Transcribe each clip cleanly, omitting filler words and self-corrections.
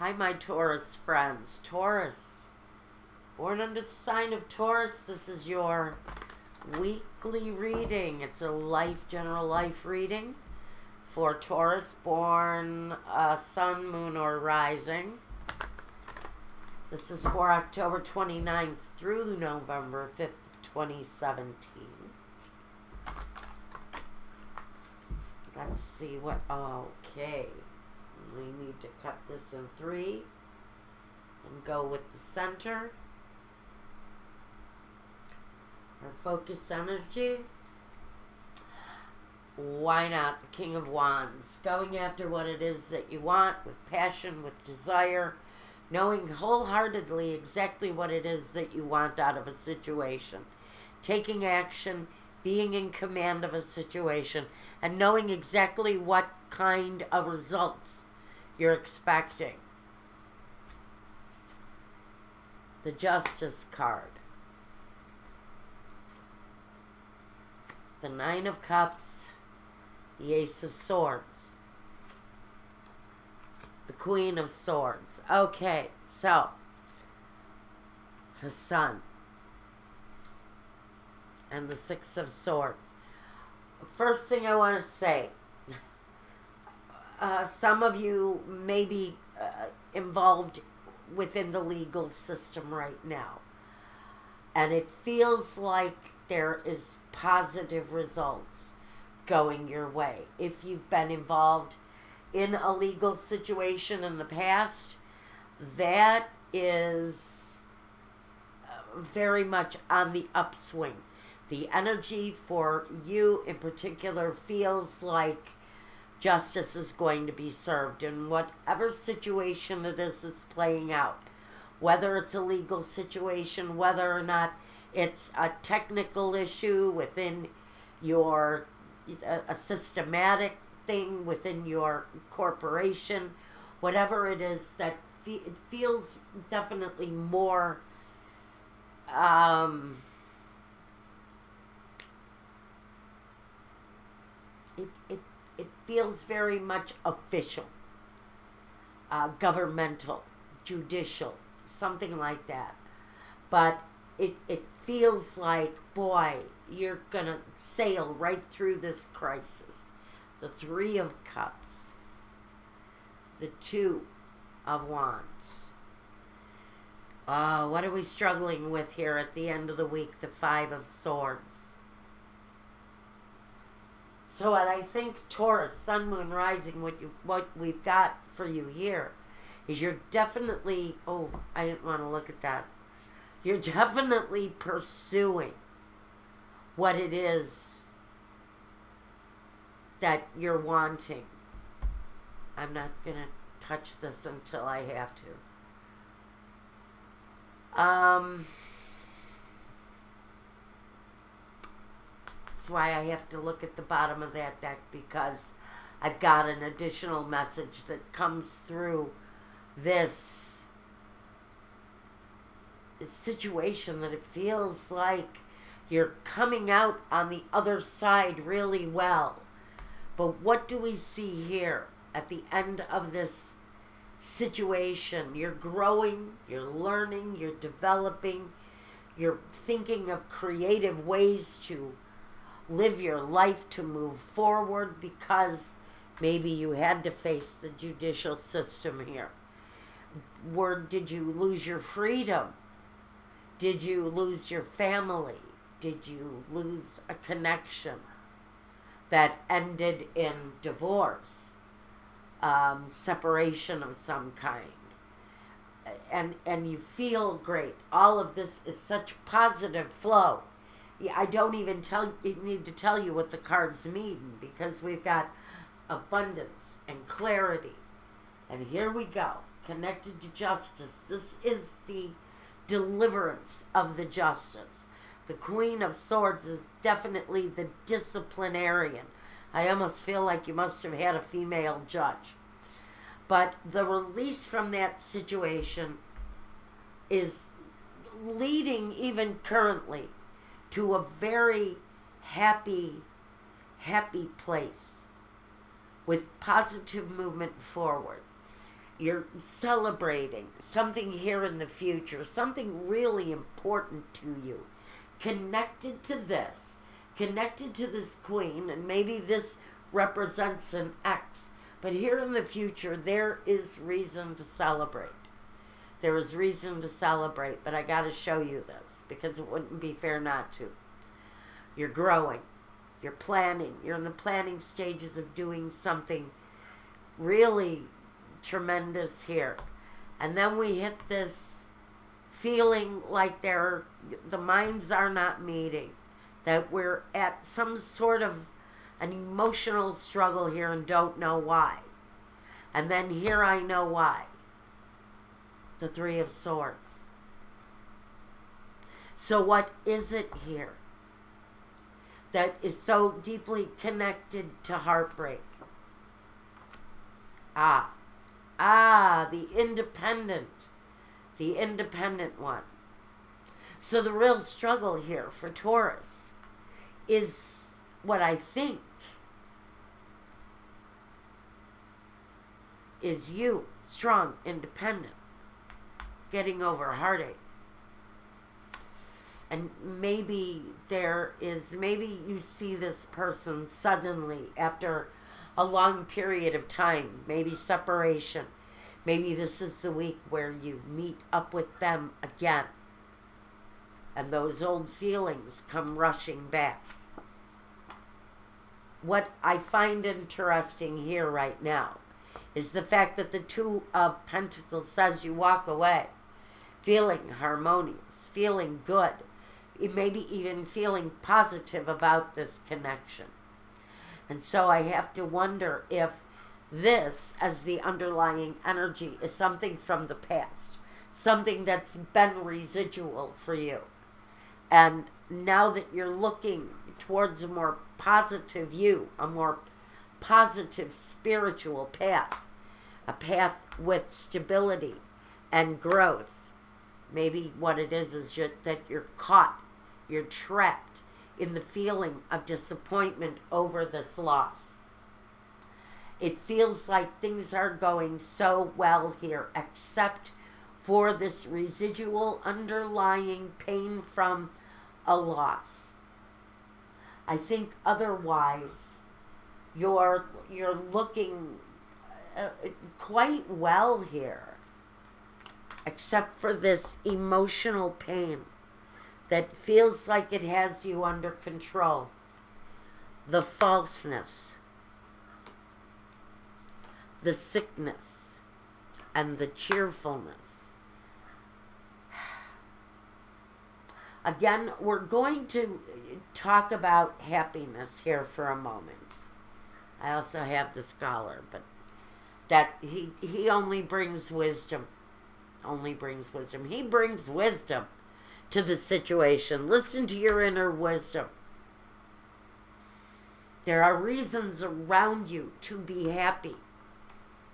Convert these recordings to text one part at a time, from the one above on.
Hi, my Taurus friends. Taurus, born under the sign of Taurus, this is your weekly reading. It's a general life reading for Taurus, born sun, moon, or rising. This is for October 29th through November 5th, 2017. Let's see what, okay. We need to cut this in 3 and go with the center. Our focus energy. Why not the King of Wands? Going after what it is that you want with passion, with desire, knowing wholeheartedly exactly what it is that you want out of a situation. Taking action, being in command of a situation, and knowing exactly what kind of results you're expecting. The Justice card. The Nine of Cups. The Ace of Swords. The Queen of Swords. Okay, so the Sun. And the Six of Swords. First thing I want to say, some of you may be involved within the legal system right now. And it feels like there is positive results going your way. If you've been involved in a legal situation in the past, that is very much on the upswing. The energy for you in particular feels like justice is going to be served in whatever situation it is that's playing out. Whether it's a legal situation, whether or not it's a technical issue within your, a systematic thing within your corporation, whatever it is, that it feels definitely more it feels very much official, governmental, judicial, something like that. But it feels like, boy, you're going to sail right through this crisis. The Three of Cups. The Two of Wands. What are we struggling with here at the end of the week? The Five of Swords. So what I think, Taurus, Sun, Moon, Rising, what we've got for you here is you're definitely, oh, I didn't want to look at that. You're definitely pursuing what it is that you're wanting. I'm not going to touch this until I have to. That's why I have to look at the bottom of that deck, because I've got an additional message that comes through this situation that it feels like you're coming out on the other side really well. But what do we see here at the end of this situation? You're growing, you're learning, you're developing, you're thinking of creative ways to live your life, to move forward, because maybe you had to face the judicial system here. Did you lose your freedom? Did you lose your family? Did you lose a connection that ended in divorce, separation of some kind? And you feel great. All of this is such positive flow. Yeah, I don't even need to tell you what the cards mean, because we've got abundance and clarity. And here we go, connected to justice. This is the deliverance of the justice. The Queen of Swords is definitely the disciplinarian. I almost feel like you must have had a female judge. But the release from that situation is leading, even currently, to a very happy place with positive movement forward. You're celebrating something here in the future, something really important to you, connected to this, connected to this queen, and maybe this represents an ex. But here in the future, there is reason to celebrate. There is reason to celebrate, but I got to show you this because it wouldn't be fair not to. You're growing. You're planning. You're in the planning stages of doing something really tremendous here. And then we hit this feeling like the minds are not meeting, that we're at some sort of an emotional struggle here and don't know why. And then here I know why. The Three of Swords. So what is it here that is so deeply connected to heartbreak? The independent one. So the real struggle here for Taurus is what I think is you, strong, independent, getting over heartache. And maybe maybe you see this person suddenly after a long period of time, maybe separation. Maybe this is the week where you meet up with them again. And those old feelings come rushing back. What I find interesting here right now is the fact that the Two of Pentacles says you walk away feeling harmonious, feeling good, maybe even feeling positive about this connection. And so I have to wonder if this, as the underlying energy, is something from the past, something that's been residual for you. And now that you're looking towards a more positive you, a more positive spiritual path, a path with stability and growth, maybe what it is that you're caught, you're trapped in the feeling of disappointment over this loss. It feels like things are going so well here, except for this residual underlying pain from a loss. I think otherwise you're looking quite well here, except for this emotional pain that feels like it has you under control. The falseness, the sickness, and the cheerfulness. Again, we're going to talk about happiness here for a moment. I also have the scholar, but that he only brings wisdom. Only brings wisdom. He brings wisdom to the situation. Listen to your inner wisdom. There are reasons around you to be happy.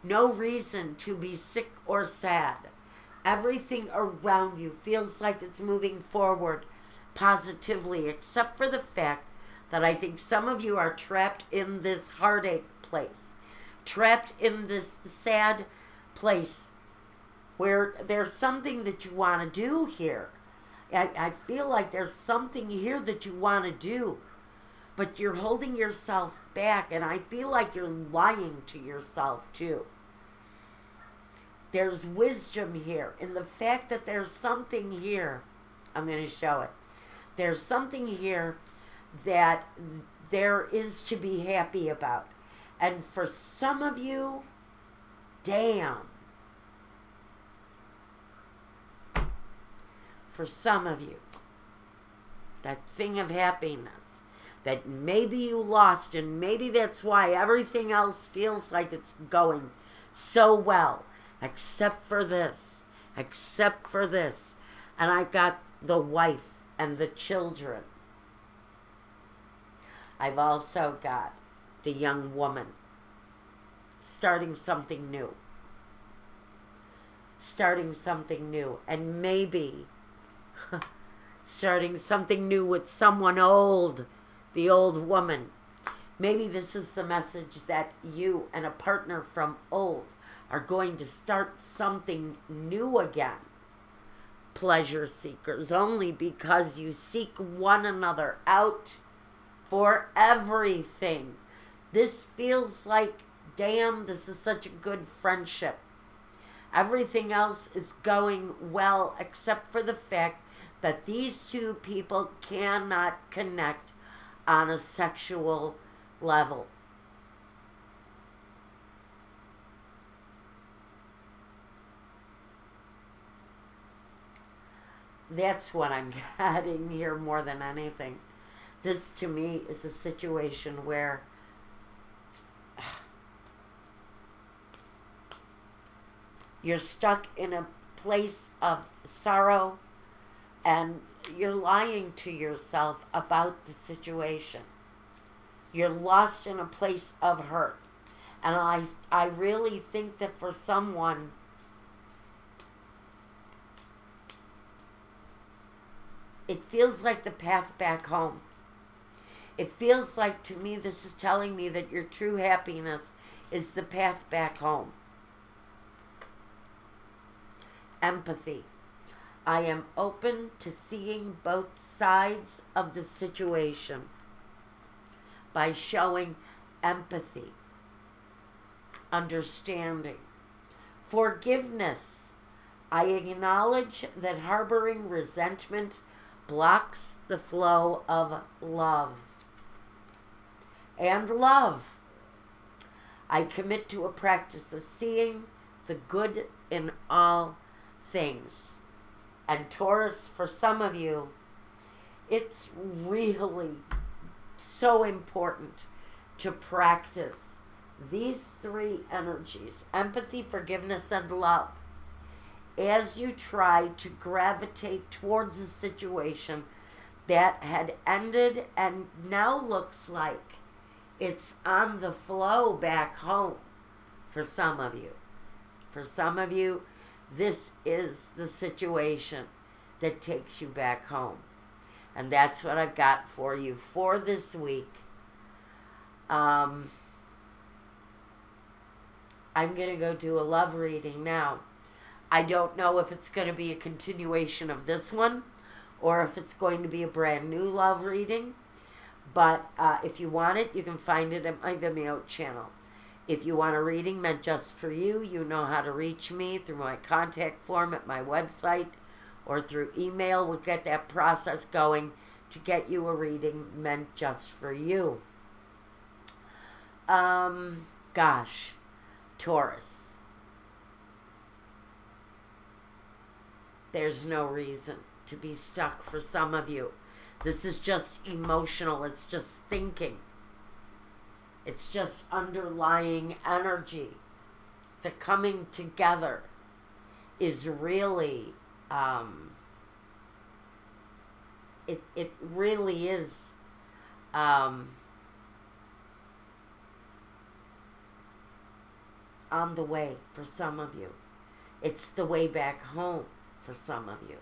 No reason to be sick or sad. Everything around you feels like it's moving forward positively, except for the fact that I think some of you are trapped in this heartache place, trapped in this sad place where there's something that you want to do here. I feel like there's something here that you want to do, but you're holding yourself back, and I feel like you're lying to yourself too. There's wisdom here in the fact that there's something here. I'm going to show it. There's something here that there is to be happy about. And for some of you, damn. For some of you, that thing of happiness that maybe you lost, and maybe that's why everything else feels like it's going so well, except for this, except for this. And I've got the wife and the children. I've also got the young woman starting something new. Starting something new. And maybe starting something new with someone old, the old woman. Maybe this is the message that you and a partner from old are going to start something new again. Pleasure seekers only, because you seek one another out for everything. This feels like, damn, this is such a good friendship. Everything else is going well except for the fact that these two people cannot connect on a sexual level. That's what I'm getting here more than anything. This, to me, is a situation where you're stuck in a place of sorrow and you're lying to yourself about the situation. You're lost in a place of hurt. And I really think that for someone, it feels like the path back home. It feels like, to me, this is telling me that your true happiness is the path back home. Empathy. I am open to seeing both sides of the situation by showing empathy, understanding, forgiveness. I acknowledge that harboring resentment blocks the flow of love. And love. I commit to a practice of seeing the good in all things. And Taurus, for some of you, it's really so important to practice these three energies: empathy, forgiveness, and love, as you try to gravitate towards a situation that had ended and now looks like it's on the flow back home for some of you. For some of you, this is the situation that takes you back home. And that's what I've got for you for this week. I'm going to go do a love reading now. I don't know if it's going to be a continuation of this one or if it's going to be a brand new love reading. But if you want it, you can find it at my Vimeo channel. If you want a reading meant just for you, you know how to reach me through my contact form at my website or through email. We'll get that process going to get you a reading meant just for you. Gosh, Taurus. There's no reason to be stuck for some of you. This is just emotional. It's just thinking. It's just underlying energy. The coming together is really, it really is, on the way for some of you. It's the way back home for some of you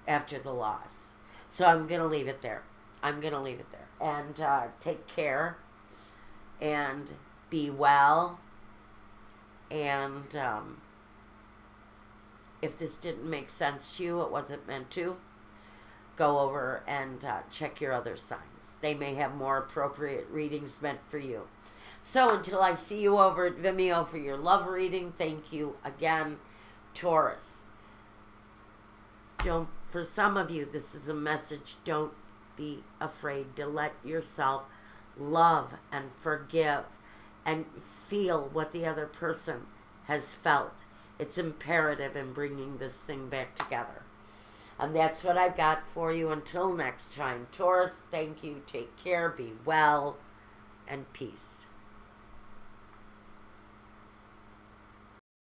after the loss. So I'm going to leave it there. I'm going to leave it there. And take care. And be well. And if this didn't make sense to you, it wasn't meant to, go over and check your other signs. They may have more appropriate readings meant for you. So until I see you over at Vimeo for your love reading, thank you again, Taurus. For some of you, this is a message. Don't be afraid to let yourself love and forgive and feel what the other person has felt. It's imperative in bringing this thing back together. And that's what I've got for you. Until next time, Taurus, thank you. Take care. Be well. And peace.